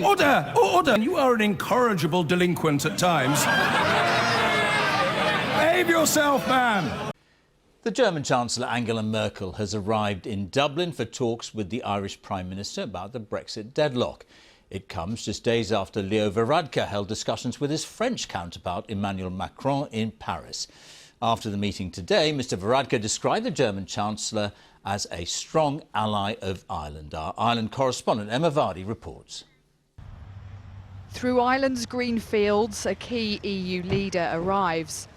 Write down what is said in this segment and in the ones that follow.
Order! Order! You are an incorrigible delinquent at times. Behave yourself, man! The German Chancellor Angela Merkel has arrived in Dublin for talks with the Irish Prime Minister about the Brexit deadlock. It comes just days after Leo Varadkar held discussions with his French counterpart Emmanuel Macron in Paris. After the meeting today, Mr Varadkar described the German Chancellor as a strong ally of Ireland. Our Ireland correspondent Emma Vardy reports. Through Ireland's green fields, a key EU leader arrives.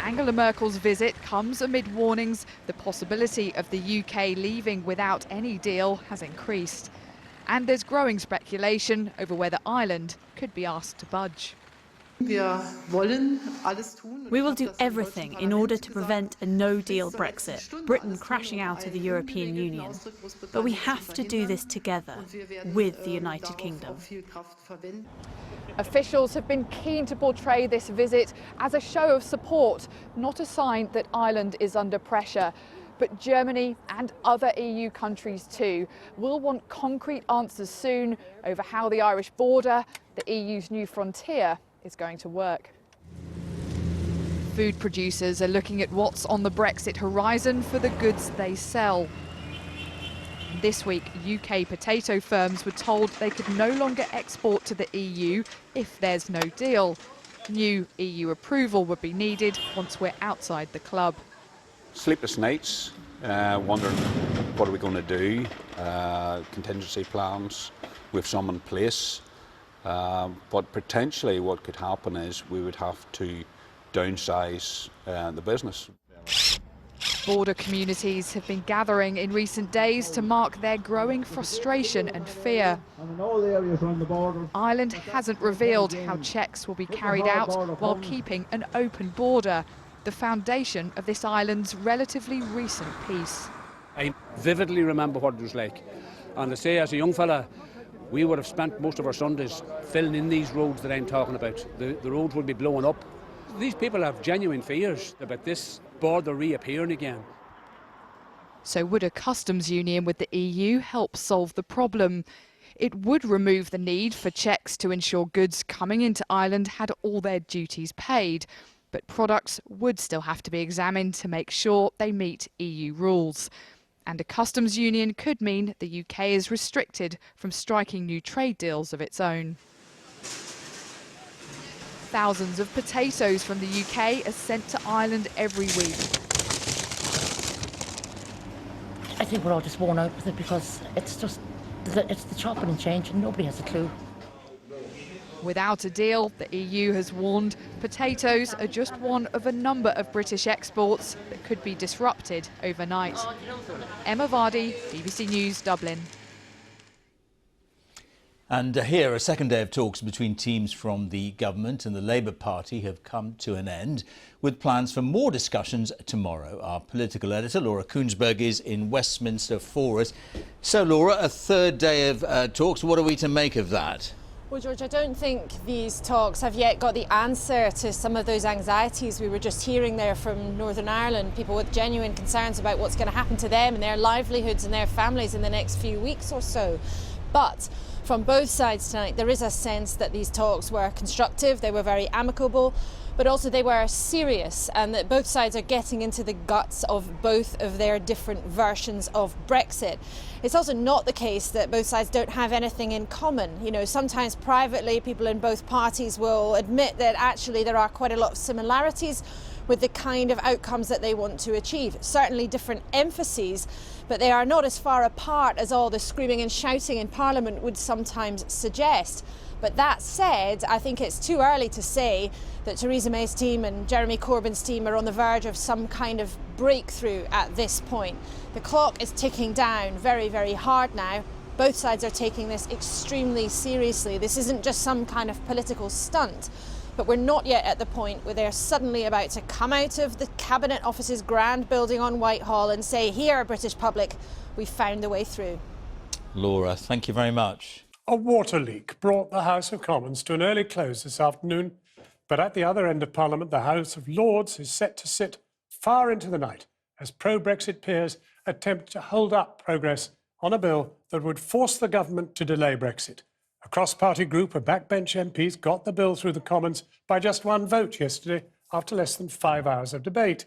Angela Merkel's visit comes amid warnings the possibility of the UK leaving without any deal has increased. And there's growing speculation over whether Ireland could be asked to budge. We will do everything in order to prevent a no-deal Brexit, Britain crashing out of the European Union. But we have to do this together, with the United Kingdom. Officials have been keen to portray this visit as a show of support, not a sign that Ireland is under pressure. But Germany and other EU countries too will want concrete answers soon over how the Irish border, the EU's new frontier, is going to work. Food producers are looking at what's on the Brexit horizon for the goods they sell. This week, UK potato firms were told they could no longer export to the EU if there's no deal. New EU approval would be needed once we're outside the club. Sleepless nights, wondering what are we going to do, contingency plans with some in place. But potentially what could happen is we would have to downsize the business. Border communities have been gathering in recent days to mark their growing frustration and fear. Ireland hasn't revealed how checks will be carried out while keeping an open border, the foundation of this island's relatively recent peace. I vividly remember what it was like, and I say as a young fella, we would have spent most of our Sundays filling in these roads that I'm talking about. The roads would be blowing up. These people have genuine fears about this border reappearing again. So would a customs union with the EU help solve the problem? It would remove the need for checks to ensure goods coming into Ireland had all their duties paid. But products would still have to be examined to make sure they meet EU rules. And a customs union could mean the UK is restricted from striking new trade deals of its own. Thousands of potatoes from the UK are sent to Ireland every week. I think we're all just worn out with it because it's the chopping and changing. Nobody has a clue. Without a deal, the EU has warned potatoes are just one of a number of British exports that could be disrupted overnight. Emma Vardy, BBC News, Dublin. And here, a second day of talks between teams from the government and the Labour Party have come to an end, with plans for more discussions tomorrow. Our political editor, Laura Koonsberg, is in Westminster for us. So, Laura, a third day of talks. What are we to make of that? Well, George, I don't think these talks have yet got the answer to some of those anxieties we were just hearing there from Northern Ireland, people with genuine concerns about what's going to happen to them and their livelihoods and their families in the next few weeks or so. But from both sides tonight, there is a sense that these talks were constructive, they were very amicable, but also they were serious, and that both sides are getting into the guts of both of their different versions of Brexit. It's also not the case that both sides don't have anything in common. You know, sometimes privately people in both parties will admit that actually there are quite a lot of similarities with the kind of outcomes that they want to achieve. Certainly different emphases, but they are not as far apart as all the screaming and shouting in Parliament would sometimes suggest. But that said, I think it's too early to say that Theresa May's team and Jeremy Corbyn's team are on the verge of some kind of breakthrough at this point. The clock is ticking down very, very hard now. Both sides are taking this extremely seriously. This isn't just some kind of political stunt, but we're not yet at the point where they're suddenly about to come out of the Cabinet Office's grand building on Whitehall and say, here, British public, we've found the way through. Laura, thank you very much. A water leak brought the House of Commons to an early close this afternoon, but at the other end of Parliament, the House of Lords is set to sit far into the night as pro-Brexit peers attempt to hold up progress on a bill that would force the government to delay Brexit. A cross-party group of backbench MPs got the bill through the Commons by just one vote yesterday after less than 5 hours of debate.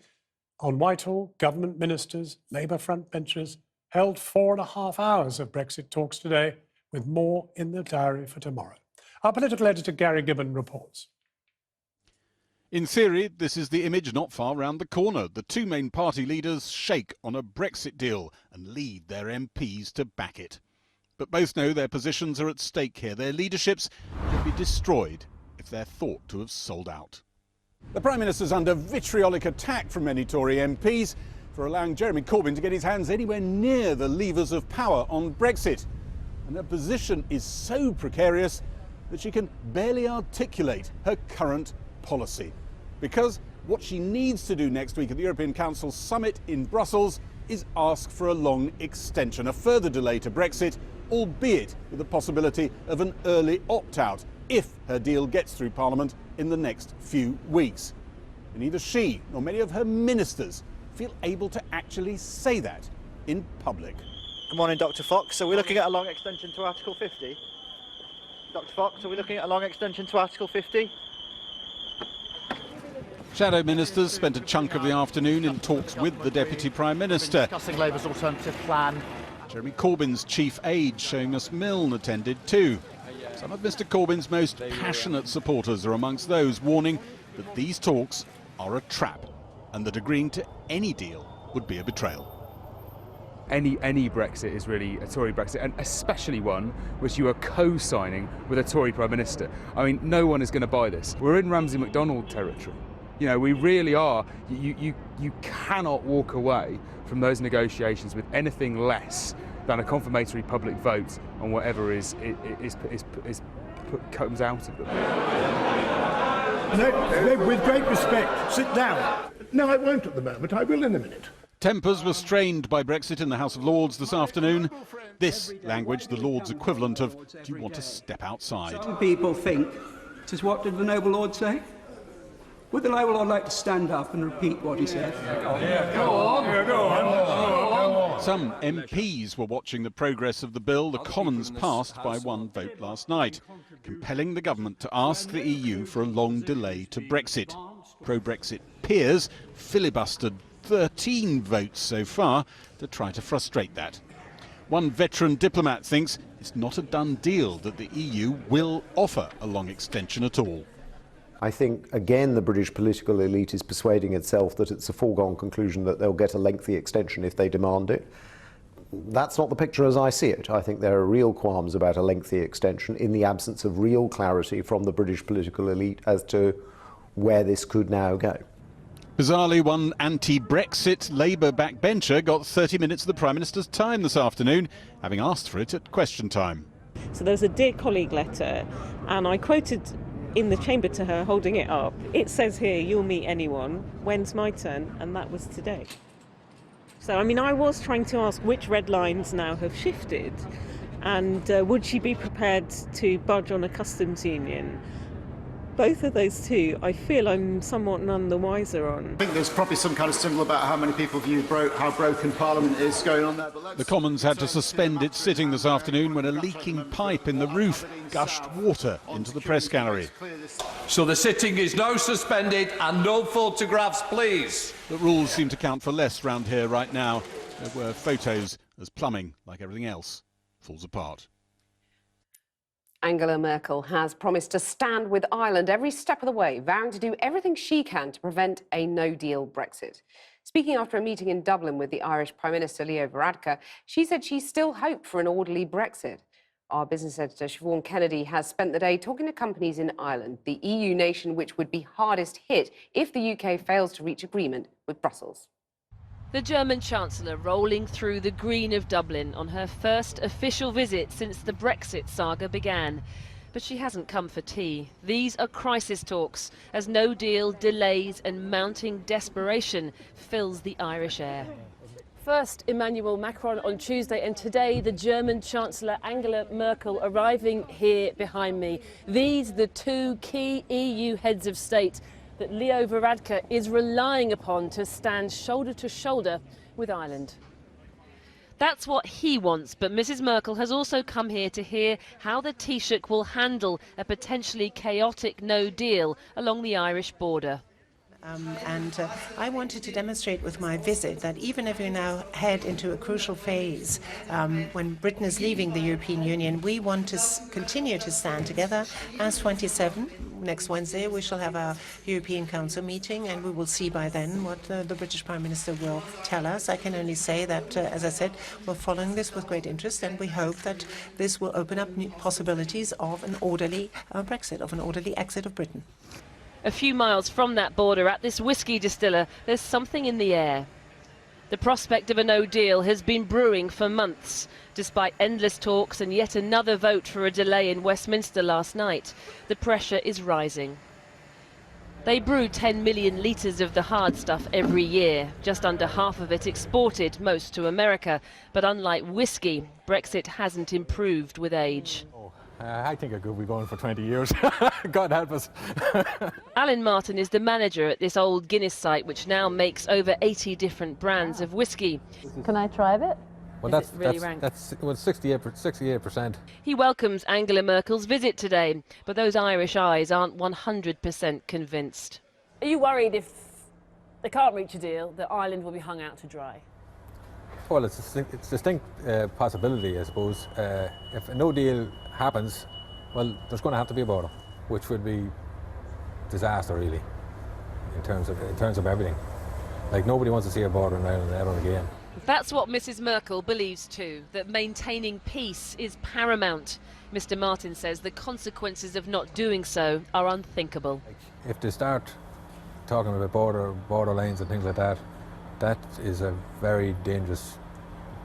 On Whitehall, government ministers, Labour frontbenchers held 4.5 hours of Brexit talks today, with more in the diary for tomorrow. Our political editor Gary Gibbon reports. In theory, this is the image not far round the corner. The two main party leaders shake on a Brexit deal and lead their MPs to back it. But both know their positions are at stake here. Their leaderships could be destroyed if they're thought to have sold out. The Prime Minister's under vitriolic attack from many Tory MPs for allowing Jeremy Corbyn to get his hands anywhere near the levers of power on Brexit. And her position is so precarious that she can barely articulate her current policy. Because what she needs to do next week at the European Council summit in Brussels is ask for a long extension, a further delay to Brexit, albeit with the possibility of an early opt-out if her deal gets through Parliament in the next few weeks. And neither she nor many of her ministers feel able to actually say that in public. Good morning, Dr. Fox. Are we looking at a long extension to Article 50? Dr. Fox, are we looking at a long extension to Article 50? Shadow ministers spent a chunk of the afternoon in talks with the Deputy Prime Minister. Discussing Labour's alternative plan. Jeremy Corbyn's chief aide, Seamus Milne, attended too. Some of Mr Corbyn's most passionate supporters are amongst those warning that these talks are a trap and that agreeing to any deal would be a betrayal. Any Brexit is really a Tory Brexit, and especially one which you are co-signing with a Tory Prime Minister. I mean, no one is going to buy this. We're in Ramsay MacDonald territory. You know, we really are. You cannot walk away from those negotiations with anything less than a confirmatory public vote on whatever comes out of them. No, with great respect, sit down. No, I won't at the moment. I will in a minute. Tempers were strained by Brexit in the House of Lords this afternoon. This language, the Lords' equivalent of, do you want to step outside? Some people think, just what did the noble Lord say? Would the noble Lord like to stand up and repeat what he said? Go on. Some MPs were watching the progress of the bill the Commons passed by one vote last night, compelling the government to ask the EU for a long delay to Brexit. Pro-Brexit peers filibustered 13 votes so far to try to frustrate that. One veteran diplomat thinks it's not a done deal that the EU will offer a long extension at all. I think, again, the British political elite is persuading itself that it's a foregone conclusion that they'll get a lengthy extension if they demand it. That's not the picture as I see it. I think there are real qualms about a lengthy extension in the absence of real clarity from the British political elite as to where this could now go. Bizarrely, one anti-Brexit Labour backbencher got 30 minutes of the Prime Minister's time this afternoon, having asked for it at question time. So there was a Dear Colleague letter, and I quoted in the chamber to her, holding it up. It says here, you'll meet anyone. When's my turn? And that was today. So, I mean, I was trying to ask which red lines now have shifted, and would she be prepared to budge on a customs union? Both of those two, I feel I'm somewhat none the wiser on. I think there's probably some kind of symbol about how many people view how broken Parliament is going on there. But the Commons had to suspend its sitting this afternoon when a leaking pipe in the roof gushed water into the press gallery. So the sitting is now suspended and no photographs, please. The rules seem to count for less round here right now. There were photos as plumbing, like everything else, falls apart. Angela Merkel has promised to stand with Ireland every step of the way, vowing to do everything she can to prevent a no-deal Brexit. Speaking after a meeting in Dublin with the Irish Prime Minister Leo Varadkar, she said she still hoped for an orderly Brexit. Our business editor Siobhan Kennedy has spent the day talking to companies in Ireland, the EU nation which would be hardest hit if the UK fails to reach agreement with Brussels. The German Chancellor rolling through the green of Dublin on her first official visit since the Brexit saga began. But she hasn't come for tea. These are crisis talks as no deal, delays and mounting desperation fills the Irish air. First, Emmanuel Macron on Tuesday, and today the German Chancellor Angela Merkel arriving here behind me. These the two key EU heads of state that Leo Varadkar is relying upon to stand shoulder to shoulder with Ireland. That's what he wants, but Mrs Merkel has also come here to hear how the Taoiseach will handle a potentially chaotic no deal along the Irish border. I wanted to demonstrate with my visit that even if we now head into a crucial phase when Britain is leaving the European Union, we want to continue to stand together as 27. Next Wednesday we shall have our European Council meeting and we will see by then what the British Prime Minister will tell us. I can only say that, as I said, we're following this with great interest and we hope that this will open up new possibilities of an orderly Brexit, of an orderly exit of Britain. A few miles from that border, at this whisky distiller, there's something in the air. The prospect of a no deal has been brewing for months. Despite endless talks and yet another vote for a delay in Westminster last night, the pressure is rising. They brew 10 million litres of the hard stuff every year, just under half of it exported, most to America. But unlike whisky, Brexit hasn't improved with age. I think it could be going for 20 years. God help us. Alan Martin is the manager at this old Guinness site, which now makes over 80 different brands of whisky. Can I try a bit? Well, that's 68%. He welcomes Angela Merkel's visit today, but those Irish eyes aren't 100% convinced. Are you worried if they can't reach a deal, that Ireland will be hung out to dry? Well, it's a distinct possibility, I suppose. If a no deal happens, well, there's going to have to be a border, which would be disaster, really, in terms of everything. Like, nobody wants to see a border in Ireland ever again. That's what Mrs Merkel believes too, that maintaining peace is paramount. Mr Martin says the consequences of not doing so are unthinkable. If they start talking about border lines and things like that, that is a very dangerous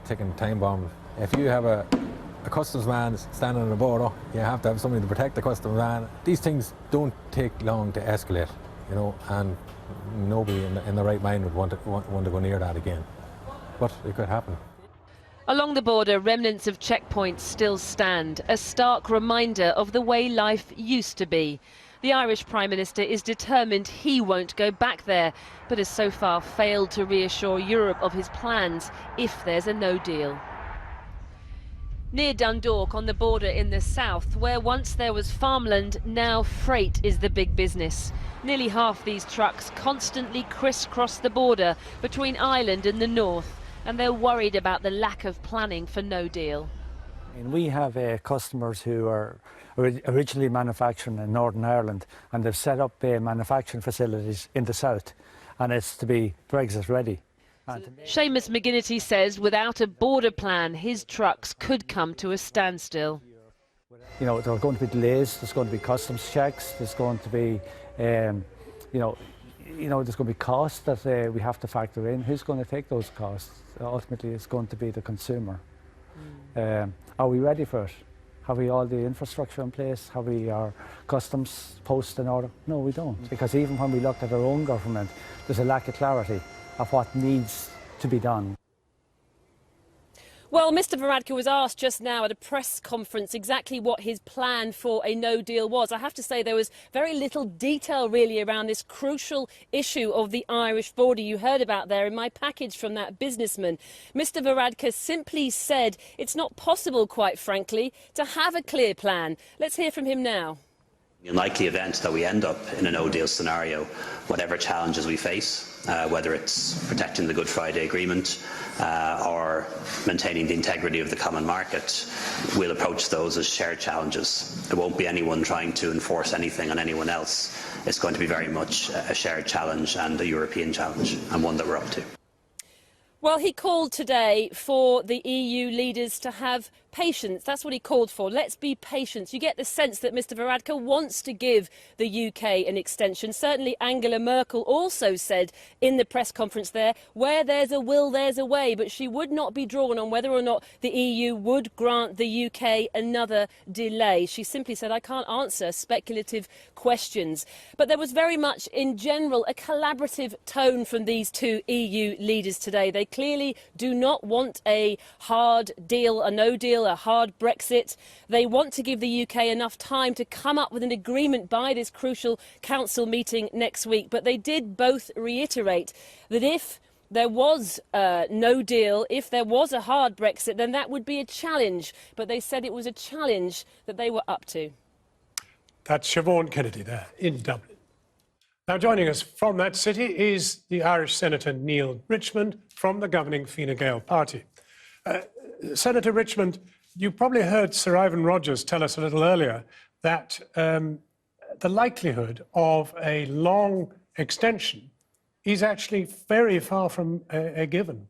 ticking time bomb. If you have a customs man standing on the border, you have to have somebody to protect the customs man. These things don't take long to escalate, you know, and nobody in the right mind would want to go near that again. But it could happen. Along the border, remnants of checkpoints still stand, a stark reminder of the way life used to be. The Irish Prime Minister is determined he won't go back there, but has so far failed to reassure Europe of his plans if there's a no deal. Near Dundalk, on the border in the south, where once there was farmland, now freight is the big business. Nearly half these trucks constantly crisscross the border between Ireland and the north, and they're worried about the lack of planning for no deal. And we have customers who are originally manufacturing in Northern Ireland, and they've set up manufacturing facilities in the south, and it's to be Brexit ready. Seamus McGinnity says without a border plan, his trucks could come to a standstill. You know, there are going to be delays, there's going to be customs checks, there's going to be, there's going to be costs that we have to factor in. Who's going to take those costs? Ultimately, it's going to be the consumer. Are we ready for it? Have we all the infrastructure in place? Have we our customs posts in order? No, we don't. Because even when we looked at our own government, there's a lack of clarity of what needs to be done. Well, Mr Varadkar was asked just now at a press conference exactly what his plan for a no deal was. I have to say there was very little detail really around this crucial issue of the Irish border you heard about there in my package from that businessman. Mr Varadkar simply said it's not possible, quite frankly, to have a clear plan. Let's hear from him now. In the unlikely event that we end up in a no-deal scenario, whatever challenges we face, whether it's protecting the Good Friday Agreement or maintaining the integrity of the common market, we'll approach those as shared challenges. There won't be anyone trying to enforce anything on anyone else. It's going to be very much a shared challenge and a European challenge, and one that we're up to. Well, he called today for the EU leaders to have patience. That's what he called for. Let's be patient. You get the sense that Mr Varadkar wants to give the UK an extension. Certainly Angela Merkel also said in the press conference there, where there's a will, there's a way. But she would not be drawn on whether or not the EU would grant the UK another delay. She simply said, I can't answer speculative questions. But there was very much, in general, a collaborative tone from these two EU leaders today. They clearly do not want a hard deal, a no deal, a hard Brexit. They want to give the UK enough time to come up with an agreement by this crucial council meeting next week. But they did both reiterate that if there was no deal, if there was a hard Brexit, then that would be a challenge. But they said it was a challenge that they were up to. That's Siobhan Kennedy there in Dublin. Now joining us from that city is the Irish Senator Neil Richmond from the governing Fine Gael party. Senator Richmond, you probably heard Sir Ivan Rogers tell us a little earlier that the likelihood of a long extension is actually very far from a given.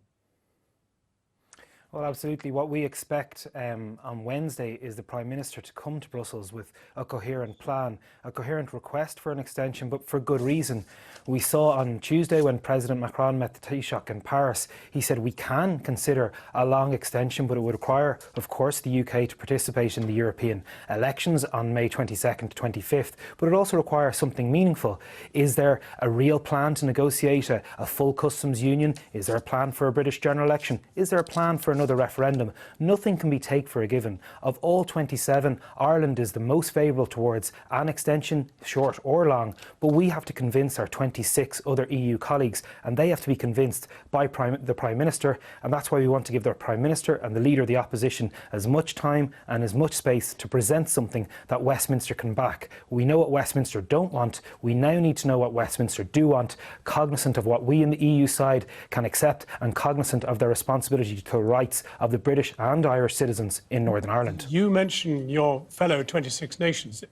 Well, absolutely. What we expect on Wednesday is the Prime Minister to come to Brussels with a coherent plan, a coherent request for an extension, but for good reason. We saw on Tuesday when President Macron met the Taoiseach in Paris, he said we can consider a long extension, but it would require, of course, the UK to participate in the European elections on May 22nd to 25th, but it also requires something meaningful. Is there a real plan to negotiate a full customs union? Is there a plan for a British general election? Is there a plan for another referendum? Nothing can be taken for a given. Of all 27, Ireland is the most favourable towards an extension, short or long, but we have to convince our 26 other EU colleagues, and they have to be convinced by the Prime Minister, and that's why we want to give the Prime Minister and the Leader of the Opposition as much time and as much space to present something that Westminster can back. We know what Westminster don't want. We now need to know what Westminster do want, cognizant of what we in the EU side can accept and cognizant of their responsibility to the rights of the British and Irish citizens in Northern Ireland. You mentioned your fellow 26 nations.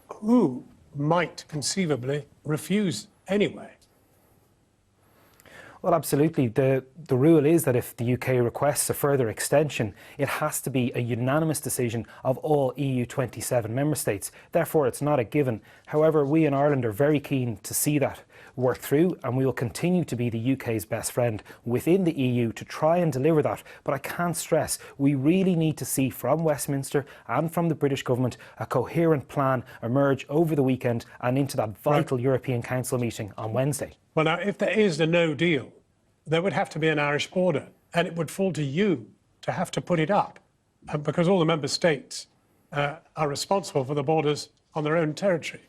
Who might conceivably refuse anyway? Well, absolutely. The rule is that if the UK requests a further extension, it has to be a unanimous decision of all EU 27 member states. Therefore, it's not a given. However, we in Ireland are very keen to see that work through, and we will continue to be the UK's best friend within the EU to try and deliver that. But I can't stress, we really need to see from Westminster and from the British government a coherent plan emerge over the weekend and into that vital European Council meeting on Wednesday. Well, now, if there is a no deal, there would have to be an Irish border, and it would fall to you to have to put it up, because all the member states are responsible for the borders on their own territory.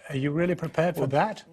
Are you really prepared for that?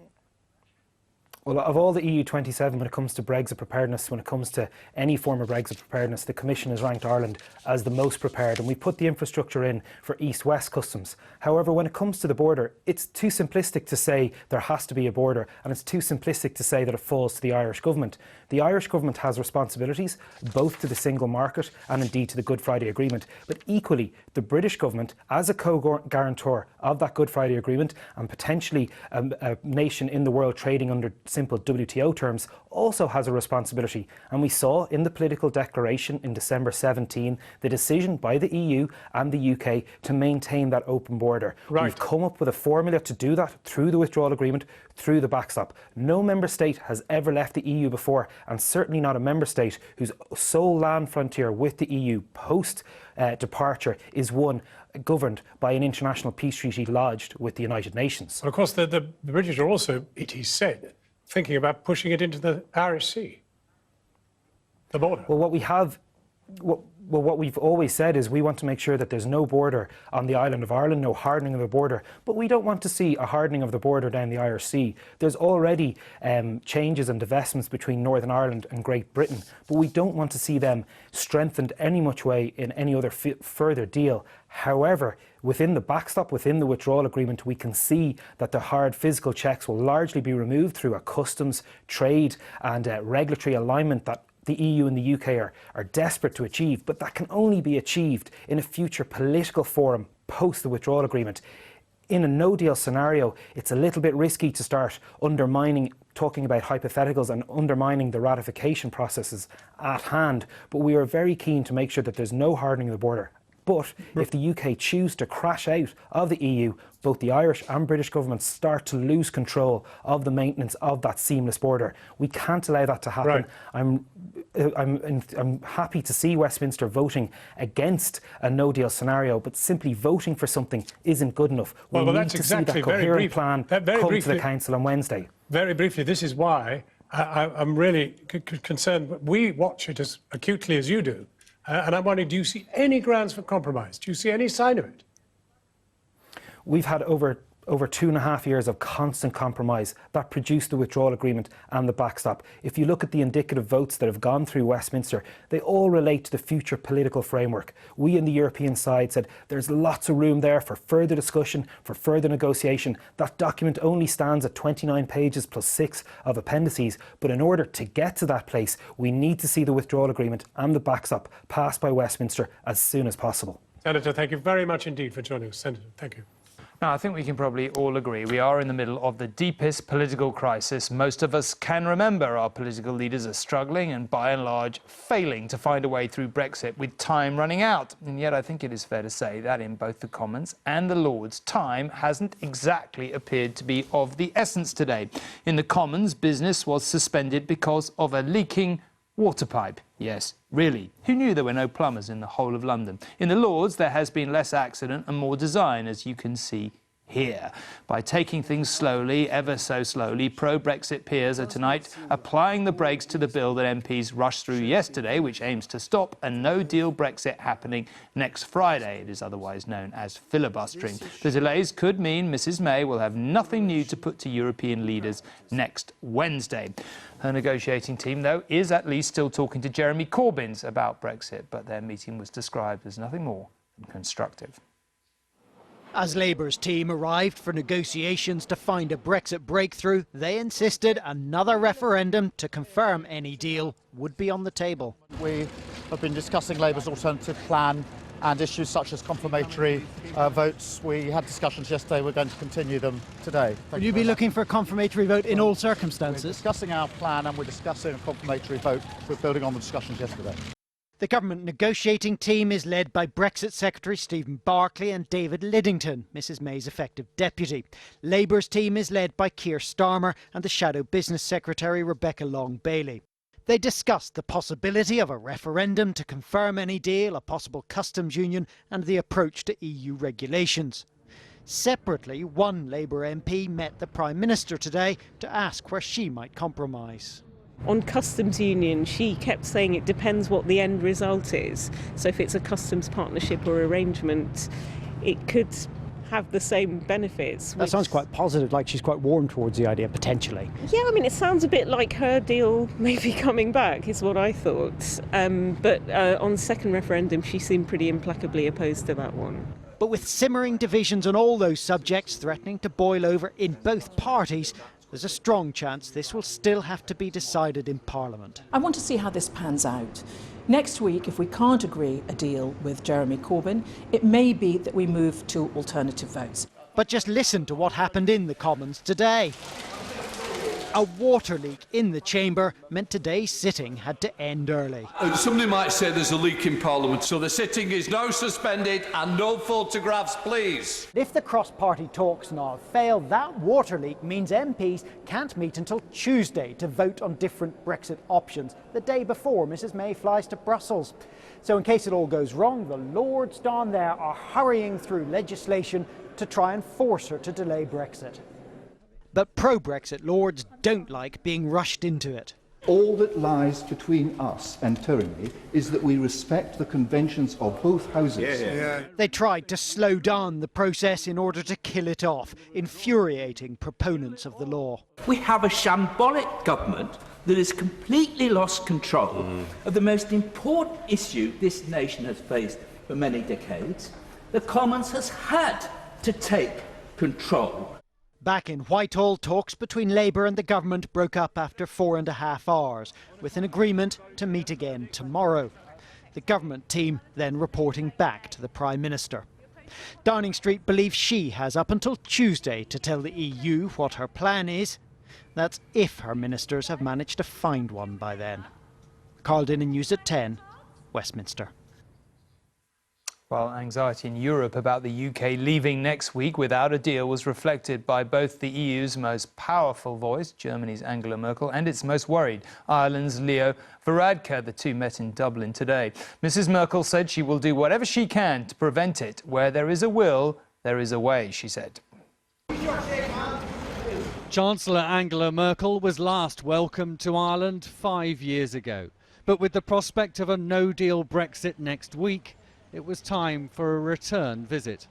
Well, of all the EU 27, when it comes to Brexit preparedness, when it comes to any form of Brexit preparedness, the Commission has ranked Ireland as the most prepared, and we put the infrastructure in for east-west customs. However, when it comes to the border, it's too simplistic to say there has to be a border, and it's too simplistic to say that it falls to the Irish government. The Irish government has responsibilities, both to the single market and indeed to the Good Friday Agreement, but equally, the British government, as a co-guarantor of that Good Friday Agreement, and potentially a nation in the world trading under simple WTO terms, also has a responsibility. And we saw in the political declaration in December 17 the decision by the EU and the UK to maintain that open border. We've come up with a formula to do that through the withdrawal agreement, through the backstop. No member state has ever left the EU before, and certainly not a member state whose sole land frontier with the EU post departure is one governed by an international peace treaty lodged with the United Nations. Well, of course, the British are also, it is said, thinking about pushing it into the Irish Sea, the border. Well, what we've always said is we want to make sure that there's no border on the island of Ireland, no hardening of the border, but we don't want to see a hardening of the border down the Irish Sea. There's already changes and divestments between Northern Ireland and Great Britain, but we don't want to see them strengthened any much way in any other further deal. However, within the backstop, within the withdrawal agreement, we can see that the hard physical checks will largely be removed through a customs, trade and regulatory alignment that the EU and the UK are desperate to achieve, but that can only be achieved in a future political forum post the withdrawal agreement. In a no-deal scenario, it's a little bit risky to start talking about hypotheticals and undermining the ratification processes at hand, but we are very keen to make sure that there's no hardening of the border. But if the UK choose to crash out of the EU, both the Irish and British governments start to lose control of the maintenance of that seamless border. We can't allow that to happen. I'm happy to see Westminster voting against a no-deal scenario, but simply voting for something isn't good enough. We need that's to exactly see that coherent plan come to the Council on Wednesday. Very briefly, this is why I'm really concerned. We watch it as acutely as you do. And I'm wondering, do you see any grounds for compromise? Do you see any sign of it? We've had over over 2.5 years of constant compromise that produced the withdrawal agreement and the backstop. If you look at the indicative votes that have gone through Westminster, they all relate to the future political framework. We in the European side said there's lots of room there for further discussion, for further negotiation. That document only stands at 29 pages plus 6 of appendices, but in order to get to that place, we need to see the withdrawal agreement and the backstop passed by Westminster as soon as possible. Senator, thank you very much indeed for joining us. Senator, thank you. Now, I think we can probably all agree we are in the middle of the deepest political crisis most of us can remember. Our political leaders are struggling and, by and large, failing to find a way through Brexit with time running out. And yet I think it is fair to say that in both the Commons and the Lords, time hasn't exactly appeared to be of the essence today. In the Commons, business was suspended because of a leaking water pipe. Yes, really. Who knew there were no plumbers in the whole of London? In the Lords, there has been less accident and more design, as you can see here. By taking things slowly, ever so slowly, pro-Brexit peers are tonight applying the brakes to the bill that MPs rushed through yesterday, which aims to stop a no-deal Brexit happening next Friday. It is otherwise known as filibustering. The delays could mean Mrs May will have nothing new to put to European leaders next Wednesday. Her negotiating team, though, is at least still talking to Jeremy Corbyn about Brexit, but their meeting was described as nothing more than constructive. As Labour's team arrived for negotiations to find a Brexit breakthrough, they insisted another referendum to confirm any deal would be on the table. We have been discussing Labour's alternative plan and issues such as confirmatory votes. We had discussions yesterday, we're going to continue them today. Will you be looking for a confirmatory vote in all circumstances? We're discussing our plan and we're discussing a confirmatory vote. We're building on the discussions yesterday. The government negotiating team is led by Brexit Secretary Stephen Barclay and David Liddington, Mrs May's effective deputy. Labour's team is led by Keir Starmer and the Shadow Business Secretary Rebecca Long-Bailey. They discussed the possibility of a referendum to confirm any deal, a possible customs union and the approach to EU regulations. Separately, one Labour MP met the Prime Minister today to ask where she might compromise. On customs union, she kept saying it depends what the end result is. So if it's a customs partnership or arrangement, it could have the same benefits. That sounds quite positive, like she's quite warm towards the idea, potentially. Yeah, I mean, it sounds a bit like her deal may be coming back, is what I thought. But on second referendum, she seemed pretty implacably opposed to that one. But with simmering divisions on all those subjects threatening to boil over in both parties, there's a strong chance this will still have to be decided in Parliament. I want to see how this pans out. Next week, if we can't agree a deal with Jeremy Corbyn, it may be that we move to alternative votes. But just listen to what happened in the Commons today. A water leak in the chamber meant today's sitting had to end early. Somebody might say there's a leak in Parliament, so the sitting is now suspended and no photographs, please. If the cross-party talks now fail, that water leak means MPs can't meet until Tuesday to vote on different Brexit options, the day before Mrs May flies to Brussels. So in case it all goes wrong, the Lords down there are hurrying through legislation to try and force her to delay Brexit. But pro-Brexit Lords don't like being rushed into it. All that lies between us and tyranny is that we respect the conventions of both houses. They tried to slow down the process in order to kill it off, infuriating proponents of the law. We have a shambolic government that has completely lost control of the most important issue this nation has faced for many decades. The Commons has had to take control. Back in Whitehall, talks between Labour and the government broke up after 4.5 hours, with an agreement to meet again tomorrow. The government team then reporting back to the Prime Minister. Downing Street believes she has up until Tuesday to tell the EU what her plan is. That's if her ministers have managed to find one by then. Carl Dinnan, News at 10, Westminster. Well, anxiety in Europe about the UK leaving next week without a deal was reflected by both the EU's most powerful voice, Germany's Angela Merkel, and its most worried, Ireland's Leo Varadkar. The two met in Dublin today. Mrs Merkel said she will do whatever she can to prevent it. Where there is a will, there is a way, she said. Chancellor Angela Merkel was last welcomed to Ireland 5 years ago. But with the prospect of a no-deal Brexit next week, it was time for a return visit.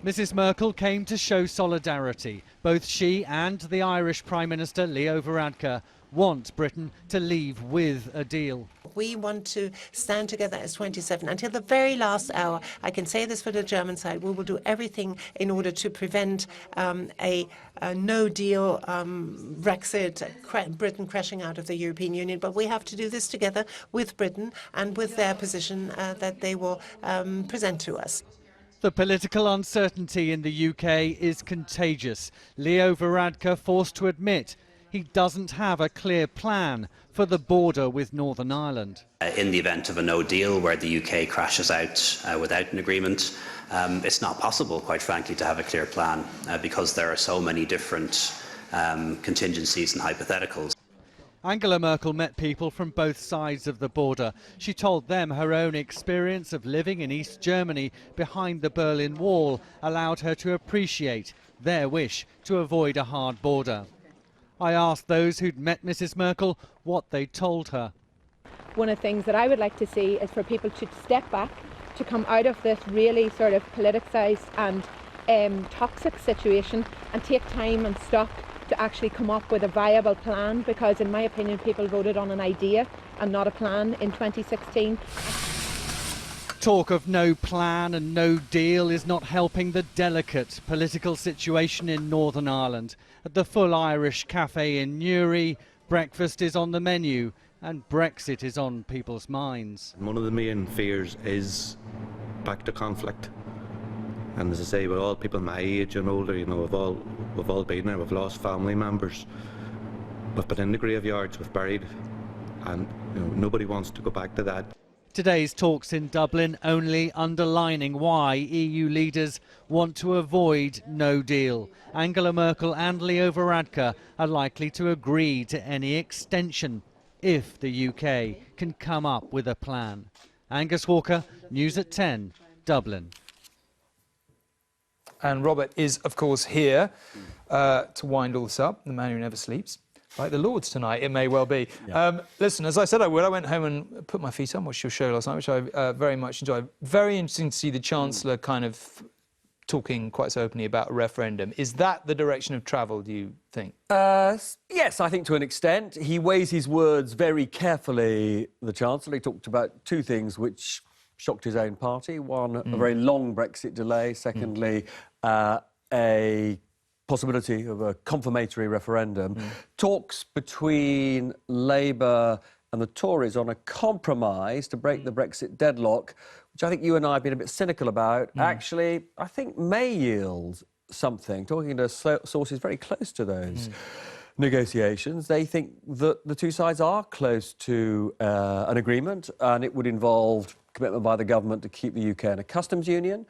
Mrs Merkel came to show solidarity. Both she and the Irish Prime Minister Leo Varadkar want Britain to leave with a deal. We want to stand together as 27 until the very last hour. I can say this for the German side. We will do everything in order to prevent a no-deal Brexit, Britain crashing out of the European Union. But we have to do this together with Britain and with their position that they will present to us. The political uncertainty in the UK is contagious. Leo Varadkar forced to admit he doesn't have a clear plan for the border with Northern Ireland. In the event of a no deal where the UK crashes out without an agreement, it's not possible, quite frankly, to have a clear plan because there are so many different contingencies and hypotheticals. Angela Merkel met people from both sides of the border. She told them her own experience of living in East Germany behind the Berlin Wall allowed her to appreciate their wish to avoid a hard border. I asked those who'd met Mrs Merkel what they told her. One of the things that I would like to see is for people to step back, to come out of this really sort of politicised and toxic situation and take time and stock to actually come up with a viable plan, because in my opinion people voted on an idea and not a plan in 2016. Talk of no plan and no deal is not helping the delicate political situation in Northern Ireland. At the Full Irish Cafe in Newry, breakfast is on the menu and Brexit is on people's minds. One of the main fears is back to conflict. And as I say, with all people my age and older, you know, we've all been there, we've lost family members. We've been in the graveyards, we've buried, and you know, nobody wants to go back to that. Today's talks in Dublin only underlining why EU leaders want to avoid no deal. Angela Merkel and Leo Varadkar are likely to agree to any extension if the UK can come up with a plan. Angus Walker, News at 10, Dublin. And Robert is, of course, here to wind all this up, the man who never sleeps. Like the Lords tonight, it may well be. Yeah. Listen, as I said I would, I went home and put my feet up, watched your show last night, which I very much enjoyed. Very interesting to see the Chancellor kind of talking quite so openly about a referendum. Is that the direction of travel, do you think? Yes, I think to an extent. He weighs his words very carefully, the Chancellor. He talked about two things which shocked his own party. One, a very long Brexit delay. Secondly, a possibility of a confirmatory referendum. Talks between Labour and the Tories on a compromise to break the Brexit deadlock, which I think you and I have been a bit cynical about, actually, I think may yield something. Talking to sources very close to those negotiations, they think that the two sides are close to an agreement, and it would involve commitment by the government to keep the UK in a customs union,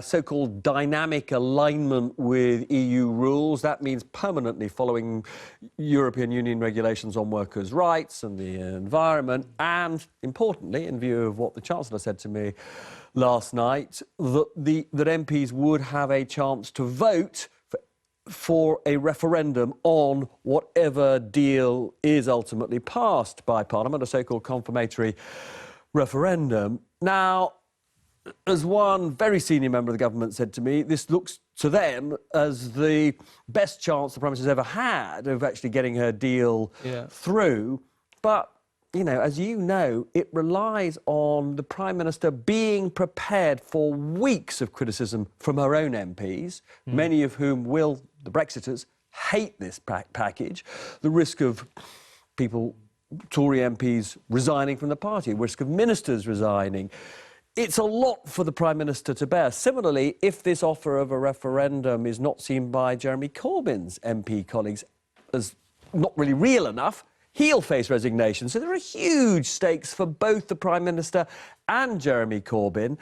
so-called dynamic alignment with EU rules. That means permanently following European Union regulations on workers' rights and the environment, and importantly, in view of what the Chancellor said to me last night, that MPs would have a chance to vote for a referendum on whatever deal is ultimately passed by Parliament, a so-called confirmatory referendum. Now, as one very senior member of the government said to me, this looks to them as the best chance the Prime Minister's ever had of actually getting her deal through. But, you know, as you know, it relies on the Prime Minister being prepared for weeks of criticism from her own MPs, many of whom will, the Brexiters, hate this package. The risk of people, Tory MPs resigning from the party, risk of ministers resigning. It's a lot for the Prime Minister to bear. Similarly, if this offer of a referendum is not seen by Jeremy Corbyn's MP colleagues as not really real enough, he'll face resignation. So there are huge stakes for both the Prime Minister and Jeremy Corbyn.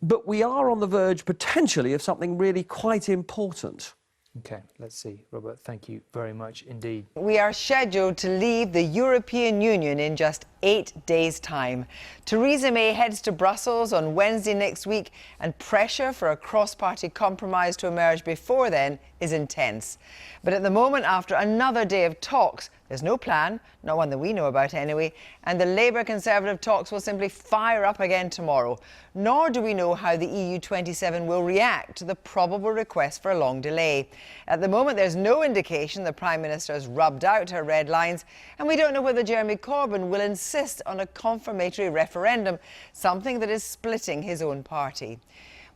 But we are on the verge, potentially, of something really quite important. OK, let's see. Robert, thank you very much indeed. We are scheduled to leave the European Union in just 8 days' time. Theresa May heads to Brussels on Wednesday next week, and pressure for a cross-party compromise to emerge before then is intense. But at the moment, after another day of talks, there's no plan, not one that we know about anyway, and the Labour Conservative talks will simply fire up again tomorrow. Nor do we know how the EU27 will react to the probable request for a long delay. At the moment, there's no indication the Prime Minister has rubbed out her red lines, and we don't know whether Jeremy Corbyn will insist on a confirmatory referendum, something that is splitting his own party.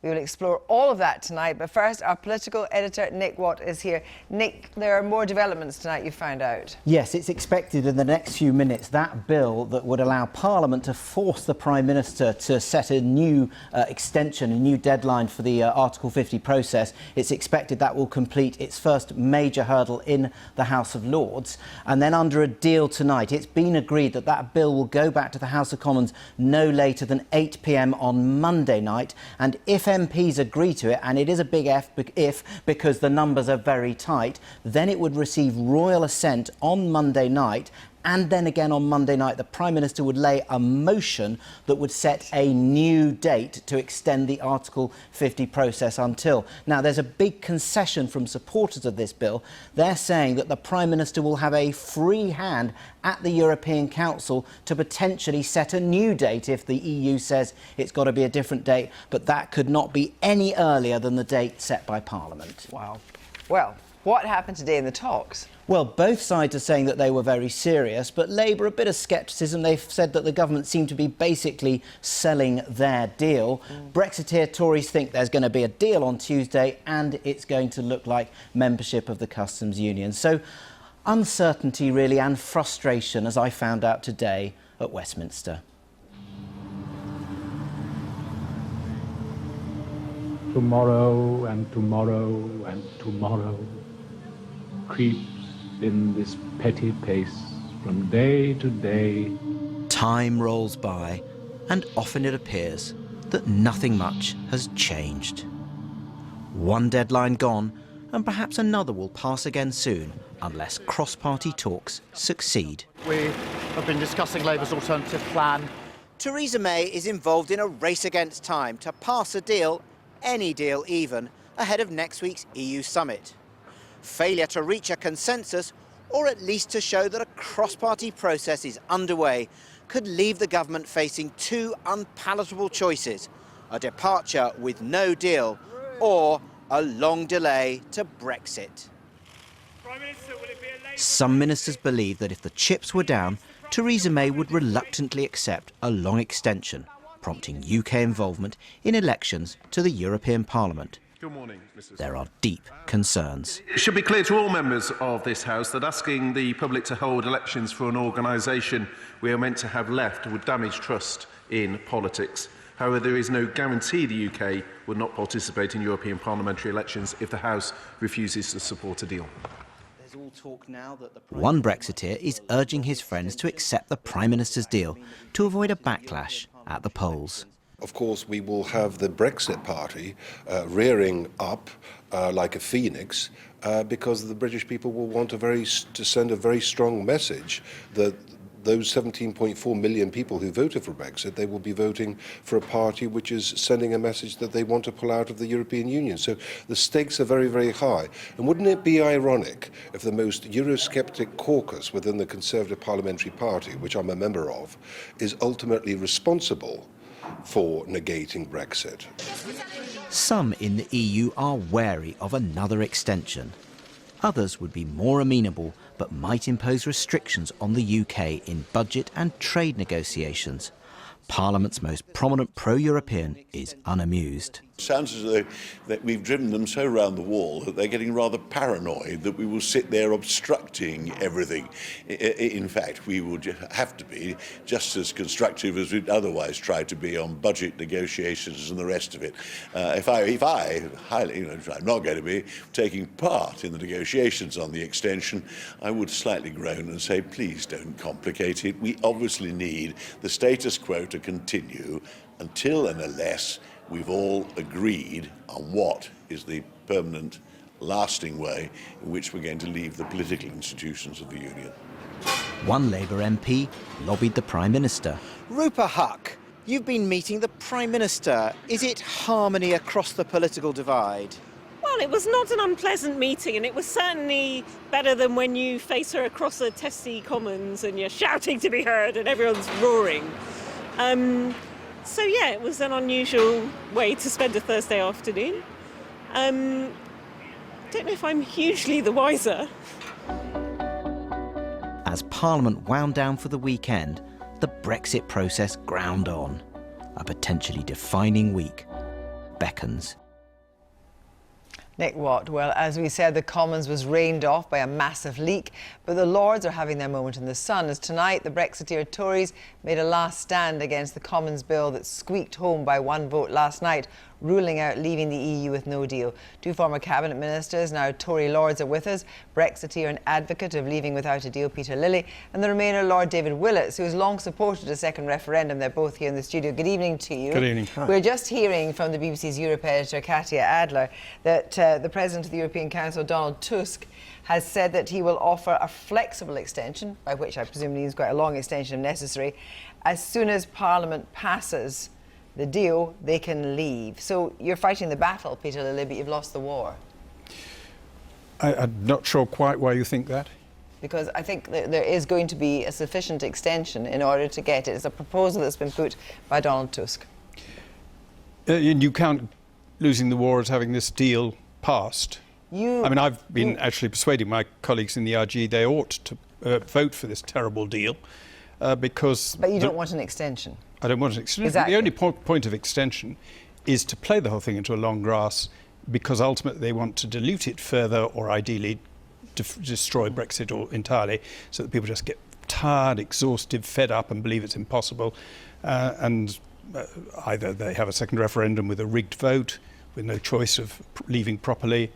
We will explore all of that tonight, but first, our political editor, Nick Watt, is here. Nick, there are more developments tonight, you found out. Yes, it's expected in the next few minutes that bill that would allow Parliament to force the Prime Minister to set a new extension, a new deadline for the Article 50 process. It's expected that will complete its first major hurdle in the House of Lords. And then under a deal tonight, it's been agreed that that bill will go back to the House of Commons no later than 8 p.m. on Monday night. And if MPs agree to it, and it is a big if because the numbers are very tight, then it would receive royal assent on Monday night. And then again on Monday night, the Prime Minister would lay a motion that would set a new date to extend the Article 50 process until. Now, there's a big concession from supporters of this bill. They're saying that the Prime Minister will have a free hand at the European Council to potentially set a new date if the EU says it's got to be a different date, but that could not be any earlier than the date set by Parliament. Wow. Well, what happened today in the talks? Well, both sides are saying that they were very serious, but Labour, a bit of scepticism. They've said that the government seemed to be basically selling their deal. Brexiteer Tories think there's going to be a deal on Tuesday and it's going to look like membership of the customs union. So uncertainty, really, and frustration, as I found out today at Westminster. Tomorrow and tomorrow and tomorrow creeps in this petty pace from day to day. Time rolls by, and often it appears that nothing much has changed. One deadline gone, and perhaps another will pass again soon, unless cross-party talks succeed. We have been discussing Labour's alternative plan. Theresa May is involved in a race against time to pass a deal, any deal even, ahead of next week's EU summit. Failure to reach a consensus, or at least to show that a cross-party process is underway, could leave the government facing two unpalatable choices: a departure with no deal, or a long delay to Brexit. Some ministers believe that if the chips were down, Theresa May would reluctantly accept a long extension, prompting UK involvement in elections to the European Parliament. Good morning, Mr. There are deep concerns. It should be clear to all members of this House that asking the public to hold elections for an organisation we are meant to have left would damage trust in politics. However, there is no guarantee the UK would not participate in European parliamentary elections if the House refuses to support a deal. One Brexiteer is urging his friends to accept the Prime Minister's deal to avoid a backlash at the polls. Of course, we will have the Brexit party rearing up like a phoenix because the British people will want to send a very strong message that those 17.4 million people who voted for Brexit, they will be voting for a party which is sending a message that they want to pull out of the European Union. So the stakes are very, very high. And wouldn't it be ironic if the most Eurosceptic caucus within the Conservative Parliamentary Party, which I'm a member of, is ultimately responsible for negating Brexit? Some in the EU are wary of another extension. Others would be more amenable, but might impose restrictions on the UK in budget and trade negotiations. Parliament's most prominent pro-European is unamused. Sounds as though that we've driven them so round the wall that they're getting rather paranoid that we will sit there obstructing everything. In fact, we will have to be just as constructive as we'd otherwise try to be on budget negotiations and the rest of it. If I highly, I'm not going to be taking part in the negotiations on the extension, I would slightly groan and say, please don't complicate it. We obviously need the status quo to continue until and unless we've all agreed on what is the permanent lasting way in which we're going to leave the political institutions of the Union. One Labour MP lobbied the Prime Minister. Rupa Huck, you've been meeting the Prime Minister. Is it harmony across the political divide? Well, it was not an unpleasant meeting, and it was certainly better than when you face her across a testy commons and you're shouting to be heard and everyone's roaring. So yeah, it was an unusual way to spend a Thursday afternoon. Don't know if I'm hugely the wiser. As Parliament wound down for the weekend, the Brexit process ground on. A potentially defining week beckons. Nick Watt, well, as we said, the Commons was rained off by a massive leak, but the Lords are having their moment in the sun as tonight the Brexiteer Tories made a last stand against the Commons bill that squeaked home by one vote last night, ruling out leaving the EU with no deal. Two former cabinet ministers, now Tory Lords, are with us. Brexiteer and advocate of leaving without a deal, Peter Lilly, and the Remainer Lord David Willetts, who has long supported a second referendum. They're both here in the studio. Good evening to you. Good evening. We're just hearing from the BBC's Europe editor, Katya Adler, that the President of the European Council, Donald Tusk, has said that he will offer a flexible extension, by which I presume means quite a long extension if necessary, as soon as Parliament passes the deal, they can leave. So you're fighting the battle, Peter Lilly, but you've lost the war. I'm not sure quite why you think that. Because I think that there is going to be a sufficient extension in order to get it. It's a proposal that's been put by Donald Tusk. And you count losing the war as having this deal passed. I've been actually persuading my colleagues in the RG they ought to vote for this terrible deal because... But you don't want an extension. I don't want an extension. Exactly. The only point of extension is to play the whole thing into a long grass because ultimately they want to dilute it further or ideally destroy Brexit entirely so that people just get tired, exhausted, fed up and believe it's impossible. Either they have a second referendum with a rigged vote with no choice of leaving properly,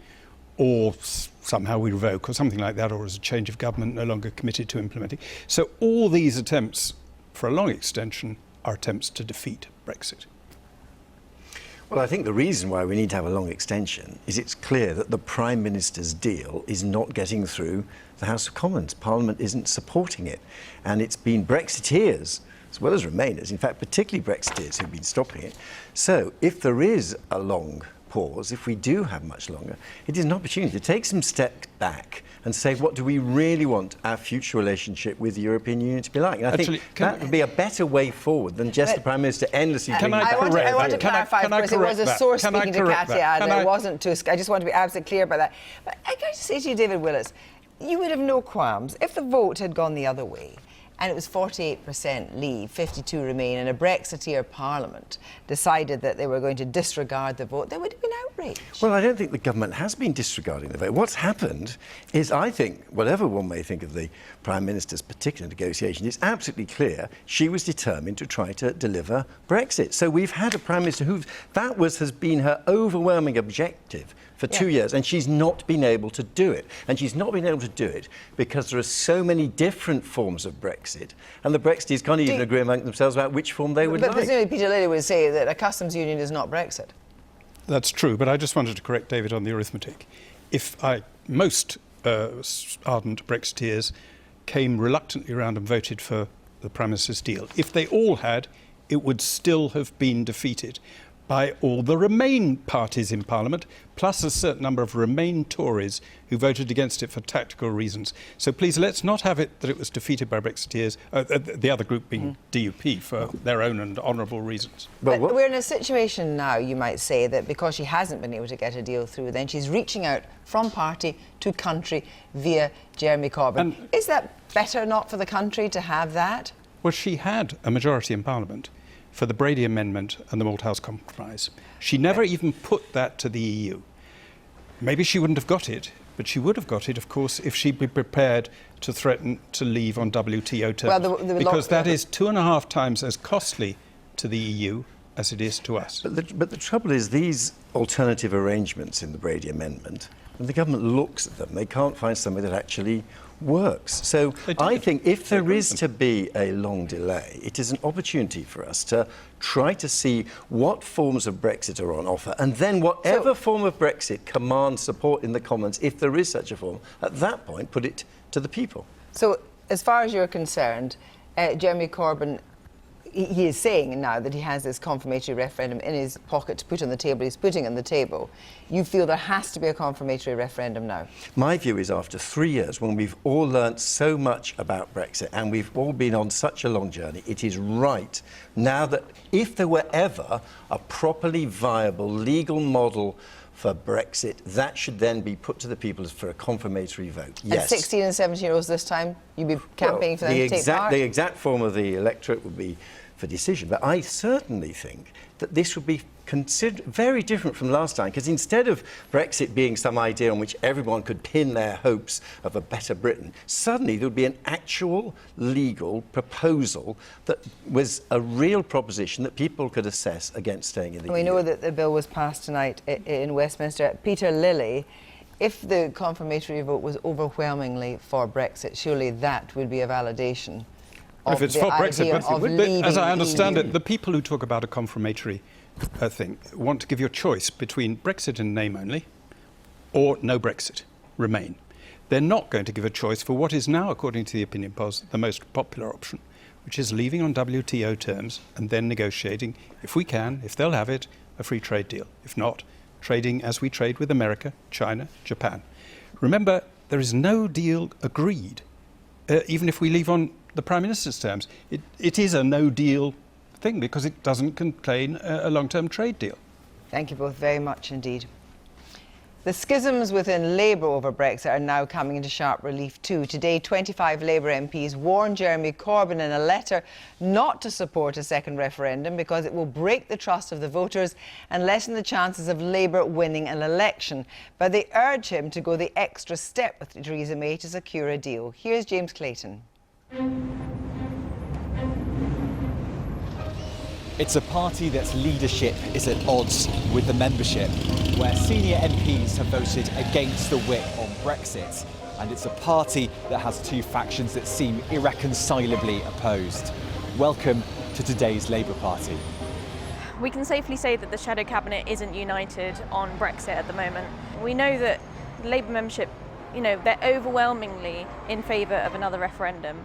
or somehow we revoke or something like that, or as a change of government no longer committed to implementing. So all these attempts for a long extension are attempts to defeat Brexit. Well, I think the reason why we need to have a long extension is it's clear that the Prime Minister's deal is not getting through the House of Commons. Parliament isn't supporting it. And it's been Brexiteers, as well as Remainers, in fact, particularly Brexiteers who've been stopping it. So if there is a long pause, if we do have much longer, it is an opportunity to take some steps back and say, what do we really want our future relationship with the European Union to be like? And I think that would be a better way forward than just the Prime Minister endlessly... I want to clarify, of course, it was a source speaking to Katya Adler, it wasn't Tusk. I just want to be absolutely clear about that. But I can just say to you, David Willetts, you would have no qualms if the vote had gone the other way and it was 48% leave, 52 remain, and a Brexiteer Parliament decided that they were going to disregard the vote, there would have been outrage. Well, I don't think the government has been disregarding the vote. What's happened is, I think, whatever one may think of the Prime Minister's particular negotiation, it's absolutely clear she was determined to try to deliver Brexit. So we've had a Prime Minister has been her overwhelming objective for 2 years, and she's not been able to do it. And she's not been able to do it because there are so many different forms of Brexit, and the Brexiteers can't even agree among themselves about which form they would like. But presumably Peter Lilly would say that a customs union is not Brexit. That's true, but I just wanted to correct David on the arithmetic. Most ardent Brexiteers came reluctantly around and voted for the Prime Minister's deal. If they all had, it would still have been defeated by all the Remain parties in Parliament, plus a certain number of Remain Tories who voted against it for tactical reasons. So please, let's not have it that it was defeated by Brexiteers, the other group being DUP, for their own and honourable reasons. But we're in a situation now, you might say, that because she hasn't been able to get a deal through, then she's reaching out from party to country via Jeremy Corbyn. Is that better not for the country to have that? Well, she had a majority in Parliament for the Brady Amendment and the Malthouse Compromise. She never even put that to the EU. Maybe she wouldn't have got it, but she would have got it, of course, if she'd be prepared to threaten to leave on WTO terms. Because that is 2.5 times as costly to the EU as it is to us. But the trouble is, these alternative arrangements in the Brady Amendment, when the government looks at them, they can't find something that actually works. So I think if there is to be a long delay, it is an opportunity for us to try to see what forms of Brexit are on offer, and then whatever form of Brexit commands support in the Commons, if there is such a form, at that point put it to the people. So as far as you're concerned, Jeremy Corbyn, he is saying now that he has this confirmatory referendum in his pocket to put on the table. He's putting on the table. You feel there has to be a confirmatory referendum now? My view is, after 3 years, when we've all learnt so much about Brexit and we've all been on such a long journey, it is right now that if there were ever a properly viable legal model for Brexit, that should then be put to the people for a confirmatory vote. Yes. And 16 and 17-years this time, you'd be campaigning for them to take part? The exact form of the electorate would be for decision. But I certainly think that this would be very different from last time, because instead of Brexit being some idea on which everyone could pin their hopes of a better Britain, suddenly there would be an actual legal proposal that was a real proposition that people could assess against staying in the EU. We know that the bill was passed tonight in Westminster. Peter Lilly, if the confirmatory vote was overwhelmingly for Brexit, surely that would be a validation If it's for Brexit, but as I understand it, the people who talk about a confirmatory thing want to give you a choice between Brexit in name only or no Brexit, remain. They're not going to give a choice for what is now, according to the opinion polls, the most popular option, which is leaving on WTO terms and then negotiating, if we can, if they'll have it, a free trade deal. If not, trading as we trade with America, China, Japan. Remember, there is no deal agreed, even if we leave on the Prime Minister's terms. It is a no-deal thing because it doesn't contain a long-term trade deal. Thank you both very much indeed. The schisms within Labour over Brexit are now coming into sharp relief too. Today, 25 Labour MPs warned Jeremy Corbyn in a letter not to support a second referendum because it will break the trust of the voters and lessen the chances of Labour winning an election. But they urge him to go the extra step with Theresa May to secure a deal. Here's James Clayton. It's a party that's leadership is at odds with the membership, where senior MPs have voted against the whip on Brexit. And it's a party that has two factions that seem irreconcilably opposed. Welcome to today's Labour Party. We can safely say that the Shadow Cabinet isn't united on Brexit at the moment. We know that Labour membership, they're overwhelmingly in favour of another referendum.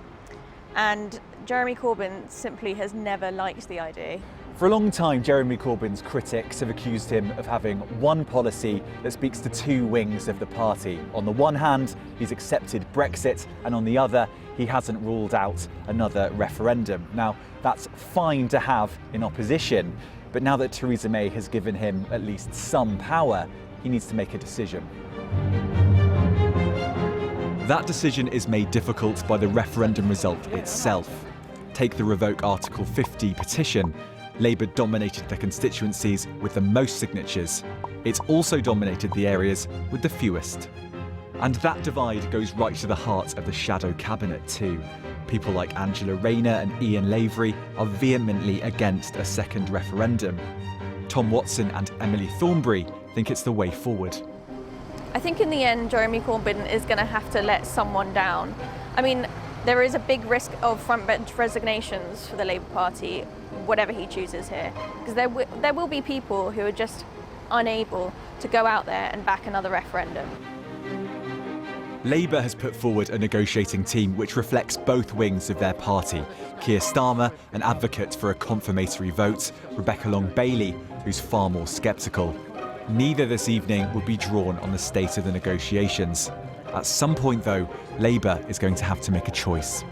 And Jeremy Corbyn simply has never liked the idea. For a long time, Jeremy Corbyn's critics have accused him of having one policy that speaks to two wings of the party. On the one hand, he's accepted Brexit, and on the other, he hasn't ruled out another referendum. Now, that's fine to have in opposition, but now that Theresa May has given him at least some power, he needs to make a decision. That decision is made difficult by the referendum result itself. Take the Revoke Article 50 petition. Labour dominated the constituencies with the most signatures. It's also dominated the areas with the fewest. And that divide goes right to the heart of the Shadow Cabinet too. People like Angela Rayner and Ian Lavery are vehemently against a second referendum. Tom Watson and Emily Thornberry think it's the way forward. I think in the end, Jeremy Corbyn is going to have to let someone down. I mean, there is a big risk of frontbench resignations for the Labour Party, whatever he chooses here, because there will be people who are just unable to go out there and back another referendum. Labour has put forward a negotiating team which reflects both wings of their party. Keir Starmer, an advocate for a confirmatory vote, Rebecca Long-Bailey, who's far more sceptical. Neither this evening will be drawn on the state of the negotiations. At some point, though, Labour is going to have to make a choice.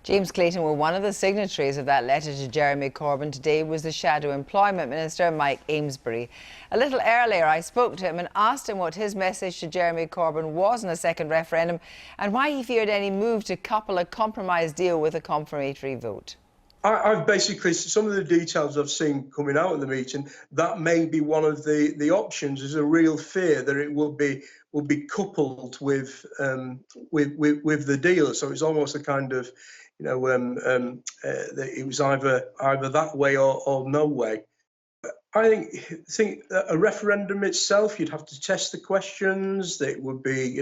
James Clayton, well, one of the signatories of that letter to Jeremy Corbyn today was the Shadow Employment Minister, Mike Amesbury. A little earlier, I spoke to him and asked him what his message to Jeremy Corbyn was in a second referendum and why he feared any move to couple a compromise deal with a confirmatory vote. I've basically, some of the details I've seen coming out of the meeting, that may be one of the options. There's a real fear that it will be coupled with the deal. So it's almost a kind of, that it was either that way or no way. I think a referendum itself, you'd have to test the questions. That would be,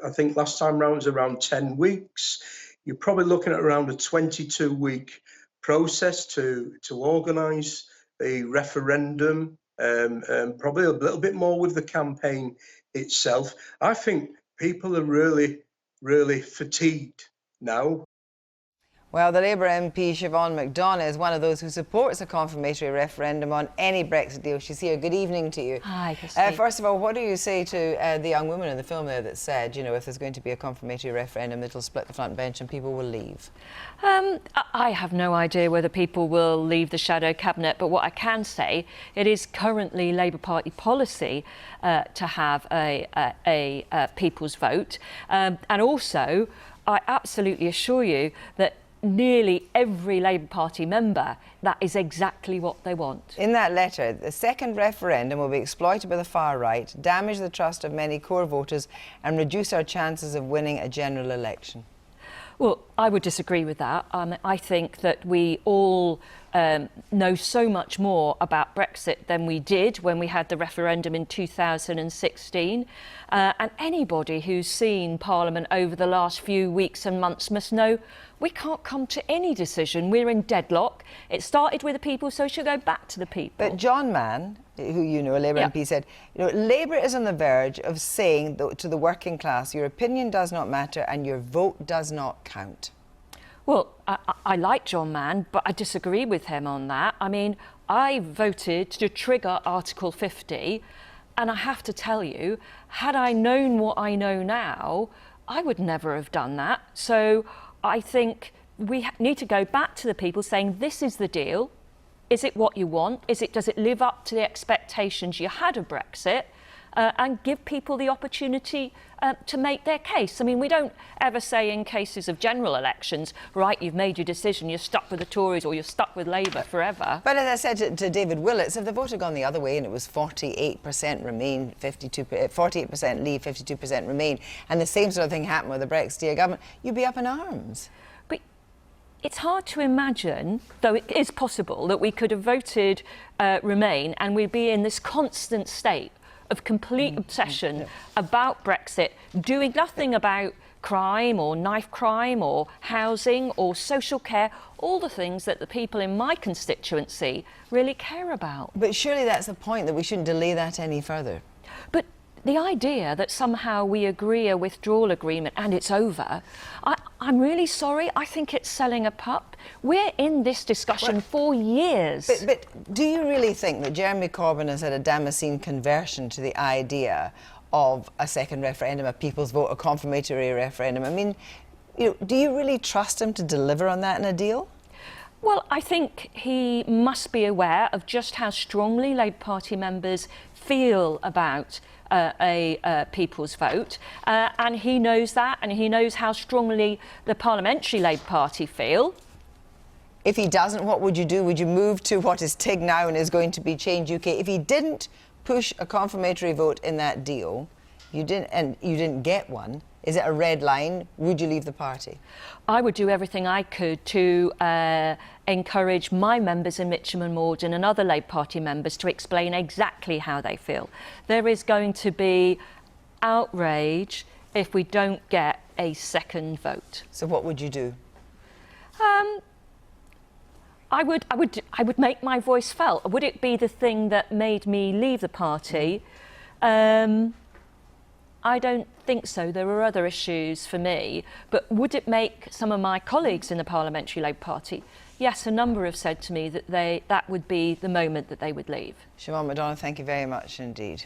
I think last time round was around 10 weeks. You're probably looking at around a 22-week process to organise a referendum, probably a little bit more with the campaign itself. I think people are really, really fatigued now. Well, the Labour MP Siobhan McDonough is one of those who supports a confirmatory referendum on any Brexit deal. She's here. Good evening to you. Hi, Christine. First of all, what do you say to the young woman in the film there that said, if there's going to be a confirmatory referendum, it'll split the front bench and people will leave? I have no idea whether people will leave the shadow cabinet, but what I can say, it is currently Labour Party policy to have a people's vote. And also, I absolutely assure you that nearly every Labour Party member, that is exactly what they want. In that letter, the second referendum will be exploited by the far right, damage the trust of many core voters and reduce our chances of winning a general election. Well, I would disagree with that. I think that we all know so much more about Brexit than we did when we had the referendum in 2016. And anybody who's seen Parliament over the last few weeks and months must know we can't come to any decision. We're in deadlock. It started with the people, so it should go back to the people. But John Mann, who a Labour MP, said, Labour is on the verge of saying to the working class, your opinion does not matter and your vote does not count. Well, I like John Mann, but I disagree with him on that. I mean, I voted to trigger Article 50, and I have to tell you, had I known what I know now, I would never have done that. So I think we need to go back to the people saying, this is the deal. Is it what you want? Does it live up to the expectations you had of Brexit? And give people the opportunity to make their case. I mean, we don't ever say in cases of general elections, right, you've made your decision, you're stuck with the Tories or you're stuck with Labour forever. But as I said to David Willits, if the vote had gone the other way and it was 48% Remain, 48% Leave, 52% Remain, and the same sort of thing happened with the Brexit government, you'd be up in arms. But it's hard to imagine, though it is possible, that we could have voted Remain and we'd be in this constant state of complete obsession about Brexit, doing nothing about crime or knife crime or housing or social care, all the things that the people in my constituency really care about. But surely that's the point, that we shouldn't delay that any further. But the idea that somehow we agree a withdrawal agreement and it's over, I'm really sorry, I think it's selling a pup. We're in this discussion for years. But do you really think that Jeremy Corbyn has had a Damascene conversion to the idea of a second referendum, a people's vote, a confirmatory referendum? I mean, do you really trust him to deliver on that in a deal? Well, I think he must be aware of just how strongly Labour Party members feel about a people's vote, and he knows that, and he knows how strongly the Parliamentary Labour Party feel. If he doesn't, what would you do? Would you move to what is TIG now and is going to be Change UK? If he didn't push a confirmatory vote in that deal, you didn't get one, is it a red line? Would you leave the party? I would do everything I could to encourage my members in Mitcham and Morden and other Labour Party members to explain exactly how they feel. There is going to be outrage if we don't get a second vote. So what would you do? I would make my voice felt. Would it be the thing that made me leave the party? I don't think so. There are other issues for me. But would it make some of my colleagues in the Parliamentary Labour Party? Yes, a number have said to me that that would be the moment that they would leave. Siobhan McDonough, thank you very much indeed.